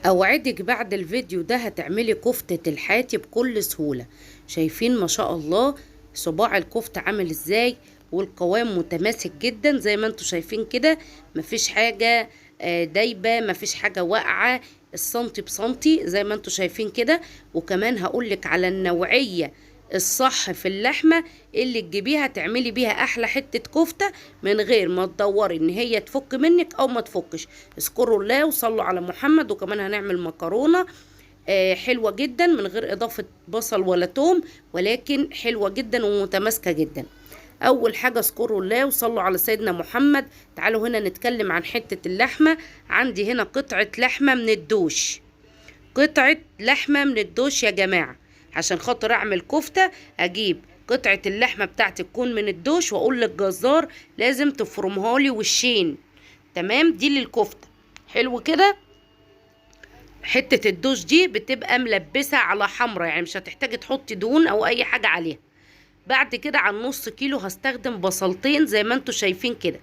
اوعدك بعد الفيديو ده هتعملي كفتة الحاتي بكل سهولة. شايفين ما شاء الله صباع الكفتة عامل ازاي، والقوام متماسك جدا زي ما انتوا شايفين كده. مفيش حاجة دايبة، مفيش حاجة واقعة، السنتي بسنتي زي ما انتوا شايفين كده. وكمان هقولك على النوعية الصح في اللحمة اللي تجيبيها تعملي بيها احلى حتة كفتة من غير ما تدوري ان هي تفك منك او ما تفكش. اذكروا الله وصلوا على محمد. وكمان هنعمل مكرونة حلوة جدا من غير اضافة بصل ولا توم، ولكن حلوة جدا ومتماسكة جدا. اول حاجة اذكروا الله وصلوا على سيدنا محمد. تعالوا هنا نتكلم عن حتة اللحمة. عندي هنا قطعة لحمة من الدوش، قطعة لحمة من الدوش يا جماعة. عشان خاطر اعمل كفتة اجيب قطعة اللحمة بتاعتي تكون من الدوش، واقول للجزار لازم تفرمها لي وشين. تمام، دي للكفتة. حلو كده. حتة الدوش دي بتبقى ملبسة على حمرة، يعني مش هتحتاجي تحطي دهون او اي حاجة عليها. بعد كده على نص كيلو هستخدم بصلتين زي ما انتوا شايفين كده.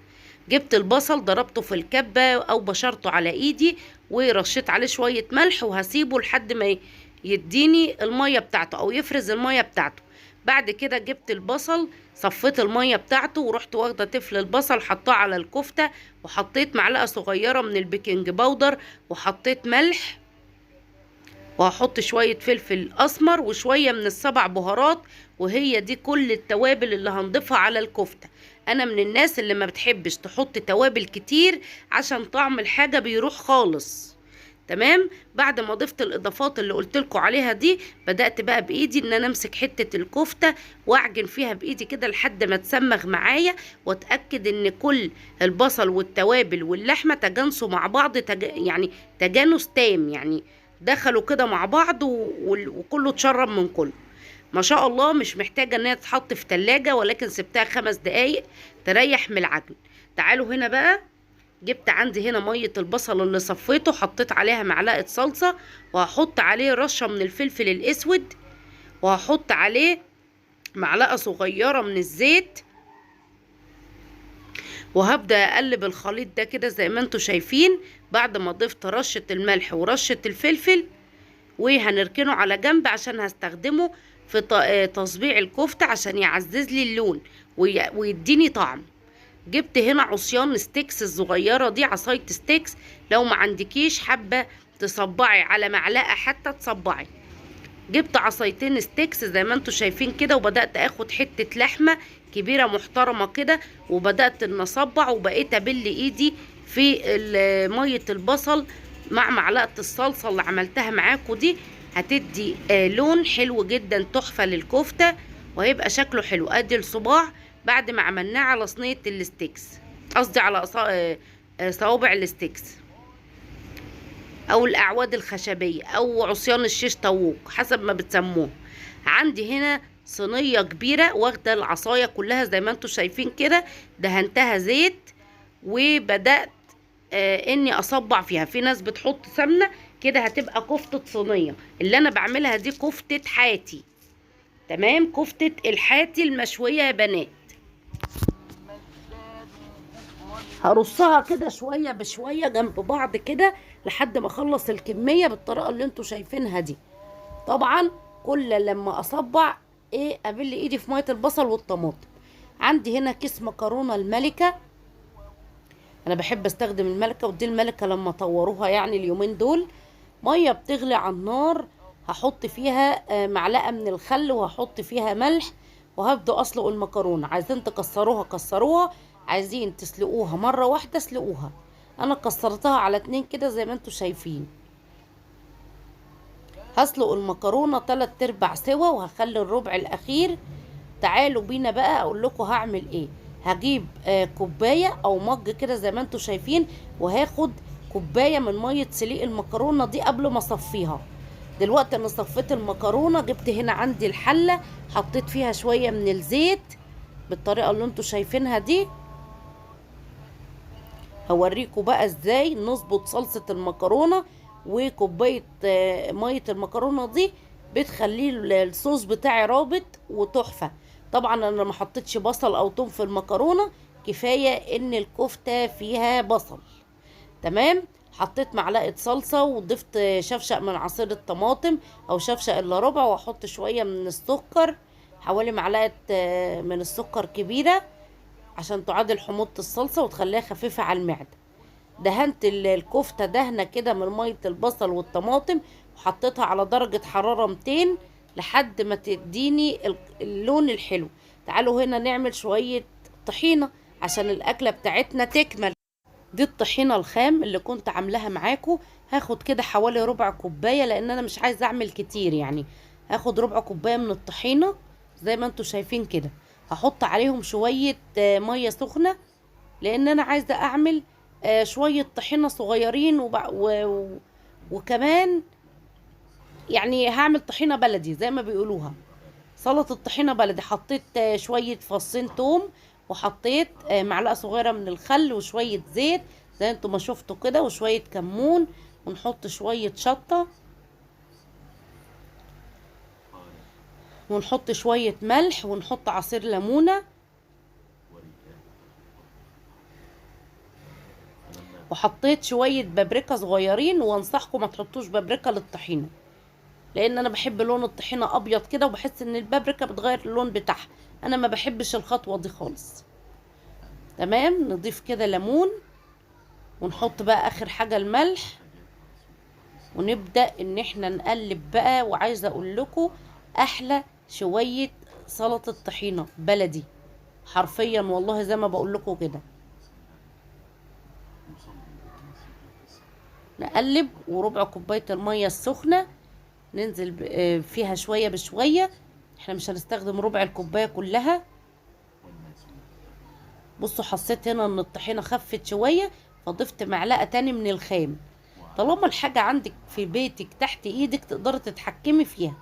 جبت البصل ضربته في الكبة او بشرته على ايدي ورشيت عليه شوية ملح، وهسيبه لحد ما يديني المية بتاعته او يفرز المية بتاعته. بعد كده جبت البصل صفيت المية بتاعته ورحت واخدة تفل البصل حطاه على الكفتة، وحطيت معلقة صغيرة من البيكنج باودر، وحطيت ملح، وهحط شوية فلفل اسمر وشوية من السبع بهارات. وهي دي كل التوابل اللي هنضيفها على الكفتة. انا من الناس اللي ما بتحبش تحط توابل كتير عشان طعم الحاجة بيروح خالص. تمام. بعد ما ضفت الاضافات اللي قلت لكم عليها دي، بدأت بقى بايدي ان انا امسك حتة الكفتة واعجن فيها بايدي كده لحد ما تسمغ معايا، واتأكد ان كل البصل والتوابل واللحمة تجانسوا مع بعض، يعني تجانس تام، يعني دخلوا كده مع بعض وكله اتشرب من كله. ما شاء الله مش محتاجة ان هي تتحط في تلاجة، ولكن سبتها 5 دقايق تريح من العجن. تعالوا هنا بقى. جبت عندي هنا مية البصل اللي صفيته، حطيت عليها معلقة صلصة، وهحط عليه رشة من الفلفل الاسود، وهحط عليه معلقة صغيرة من الزيت، وهبدأ اقلب الخليط ده كده زي ما انتوا شايفين. بعد ما ضفت رشة الملح ورشة الفلفل، وهنركنه على جنب عشان هستخدمه في تصبيع الكفتة عشان يعزز لي اللون ويديني طعم. جبت هنا عصيان ستيكس الصغيرة دي، عصاية ستيكس. لو ما عندكيش حابة تصبعي على معلقة حتى تصبعي. جبت عصايتين ستيكس زي ما انتوا شايفين كده، وبدأت اخد حتة لحمة كبيرة محترمة كده، وبدأت ان اصبع، وبقيت ابل ايدي في مية البصل مع معلقة الصلصة اللي عملتها معاكم دي. هتدي لون حلو جدا تحفة للكفتة، وهيبقى شكله حلو. ادي الصباع بعد ما عملناه على صينية الستيكس، قصدي على صوابع الستيكس او الاعواد الخشبية او عصيان الشيش طاووق حسب ما بتسموه. عندي هنا صينية كبيرة واخدة العصاية كلها زي ما انتوا شايفين كده، دهنتها زيت، وبدأت اني اصبع فيها. في ناس بتحط سمنة كده هتبقى كفتة صينية، اللي انا بعملها دي كفتة حاتي. تمام، كفتة الحاتي المشوية يا بنات. هرصها كده شوية بشوية جنب بعض كده لحد ما اخلص الكمية بالطريقة اللي انتوا شايفينها دي. طبعا كل لما اصبع ابل ايدي في مية البصل والطماطم. عندي هنا كيس مكرونة الملكة، انا بحب استخدم الملكة، ودي الملكة لما طوروها يعني اليومين دول. مية بتغلي على النار، هحط فيها معلقة من الخل، وهحط فيها ملح، وهبدأ اسلق المكرونة. عايزين تكسروها كسروها، عايزين تسلقوها مرة واحدة اسلقوها. انا كسرتها على 2 كده زي ما انتوا شايفين. هسلق المكرونة 3/4 سوا، وهخلي الربع الاخير. تعالوا بينا بقى اقول لكم هعمل ايه. هجيب كوباية او مج كده زي ما انتوا شايفين، وهاخد كوباية من مية سليق المكرونة دي قبل ما اصفيها. دلوقتي انا صفيت المكرونة، جبت هنا عندي الحلة، حطيت فيها شوية من الزيت بالطريقة اللي انتوا شايفينها دي. هوريكم بقى ازاي نظبط صلصة المكرونة. وكوباية مية المكرونة دي بتخليه الصوص بتاعي رابط وتحفة. طبعا انا ما حطيتش بصل او توم في المكرونة، كفاية ان الكفتة فيها بصل. تمام. حطيت معلقة صلصة وضفت شفشق من عصير الطماطم او شفشق الا ربع، واحط شوية من السكر، حوالي معلقة من السكر كبيرة عشان تعادل حموضة الصلصة وتخليها خفيفة على المعدة. دهنت الكفتة دهنة كده من مية البصل والطماطم، وحطيتها على درجة حرارة 200 لحد ما تديني اللون الحلو. تعالوا هنا نعمل شوية طحينة عشان الأكلة بتاعتنا تكمل. دي الطحينة الخام اللي كنت عاملاها معاكم. هاخد كده حوالي ربع كوباية لأن أنا مش عايزة أعمل كتير يعني. هاخد ربع كوباية من الطحينة زي ما انتوا شايفين كده. هحط عليهم شوية مية سخنة لأن أنا عايزة أعمل شوية طحينة صغيرين وكمان يعني هعمل طحينة بلدي زي ما بيقولوها، سلطة الطحينة بلدي. حطيت شوية فصين توم، وحطيت معلقة صغيرة من الخل وشوية زيت زي انتوا ما شفتوا كده، وشوية كمون، ونحط شوية شطة، ونحط شوية ملح، ونحط عصير ليمونة، وحطيت شوية بابريكا صغيرين. وانصحكم ما تحطوش بابريكا للطحينة لان انا بحب لون الطحينة ابيض كده، وبحس ان البابريكا بتغير اللون بتاعها. انا ما بحبش الخطوة دي خالص. تمام. نضيف كده ليمون، ونحط بقى اخر حاجة الملح، ونبدأ ان احنا نقلب بقى. وعايزة اقول لكم احلى شوية سلطة طحينة بلدي حرفيا والله زي ما بقول لكم كده. نقلب، وربع كوباية المية السخنة ننزل فيها شوية بشوية. احنا مش هنستخدم ربع الكوباية كلها. بصوا حسيت هنا ان الطحينة خفت شوية، فضفت معلقة تاني من الخام. طالما الحاجة عندك في بيتك تحت ايدك تقدري تتحكمي فيها.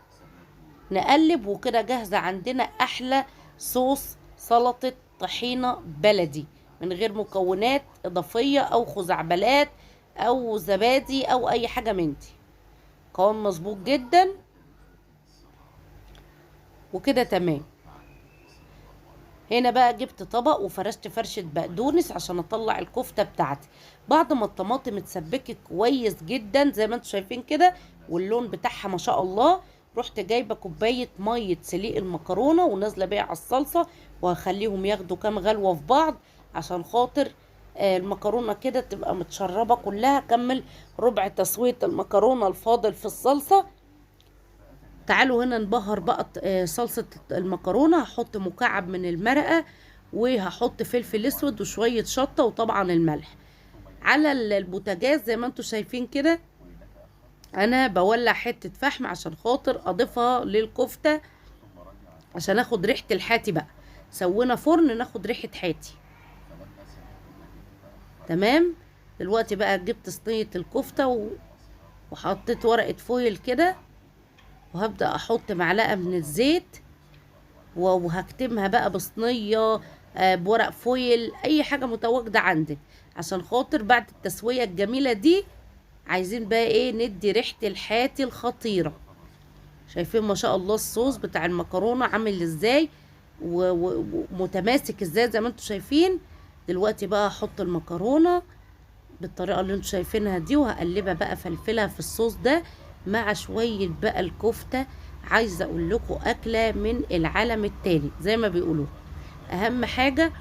نقلب، وكده جاهزة عندنا احلى صوص سلطة طحينة بلدي من غير مكونات اضافية او خزعبلات او زبادي او اي حاجة من دي. قوام مظبوط جدا وكده تمام. هنا بقى جبت طبق وفرشت فرشة بقدونس عشان اطلع الكفتة بتاعتي. بعد ما الطماطم اتسبكت كويس جدا زي ما انتم شايفين كده واللون بتاعها ما شاء الله، رحت جايبة كوباية مية سليق المكرونة ونازلة بيها على الصلصة، وهخليهم ياخدوا كام غلوة في بعض عشان خاطر المكرونة كده تبقى متشربة كلها. كمل ربع تسوية المكرونة الفاضل في الصلصة. تعالوا هنا نبهر بقى صلصة المكرونة. هحط مكعب من المرقة، وهحط فلفل اسود وشوية شطة، وطبعا الملح على البوتاجاز زي ما انتوا شايفين كده. انا بولع حتة فحم عشان خاطر اضيفها للكفتة عشان اخد ريحة الحاتي بقى. سوينا فرن ناخد ريحة حاتي. تمام. دلوقتي بقى جبت صينية الكفتة وحطيت ورقة فويل كده، وهبدأ احط معلقة من الزيت، وهكتمها بقى بصينية بورق فويل، اي حاجة متواجدة عندك عشان خاطر بعد التسوية الجميلة دي عايزين بقى ايه ندي ريحة الحاتي الخطيرة. شايفين ما شاء الله الصوص بتاع المكرونة عامل ازاي ومتماسك ازاي زي ما انتوا شايفين. دلوقتي بقى هحط المكرونة بالطريقة اللي انتوا شايفينها دي، وهقلبها بقى فلفلها في الصوص ده مع شوية بقى الكفتة. عايزة اقول لكم اكلة من العالم التاني زي ما بيقولوا. اهم حاجة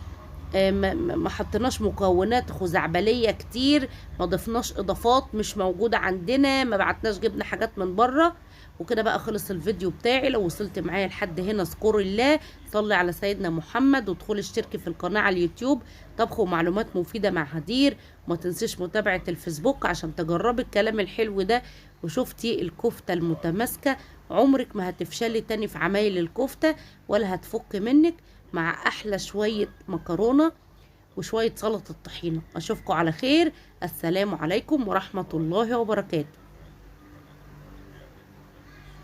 ما حطيناش مكونات خزعبلية كتير، ما ضفناش اضافات مش موجودة عندنا، ما بعتناش جبنا حاجات من بره. وكده بقى خلص الفيديو بتاعي. لو وصلت معايا لحد هنا اذكر الله، صلي على سيدنا محمد، وادخلي اشتركي في القناة على اليوتيوب طبخ ومعلومات مفيدة مع هدير. وما تنسيش متابعة الفيسبوك عشان تجربي الكلام الحلو ده. وشفتي الكفتة المتماسكة، عمرك ما هتفشلي تاني في عمايل الكفتة ولا هتفك منك، مع احلى شوية مكرونة وشوية سلطة الطحينة. اشوفكم على خير. السلام عليكم ورحمة الله وبركاته.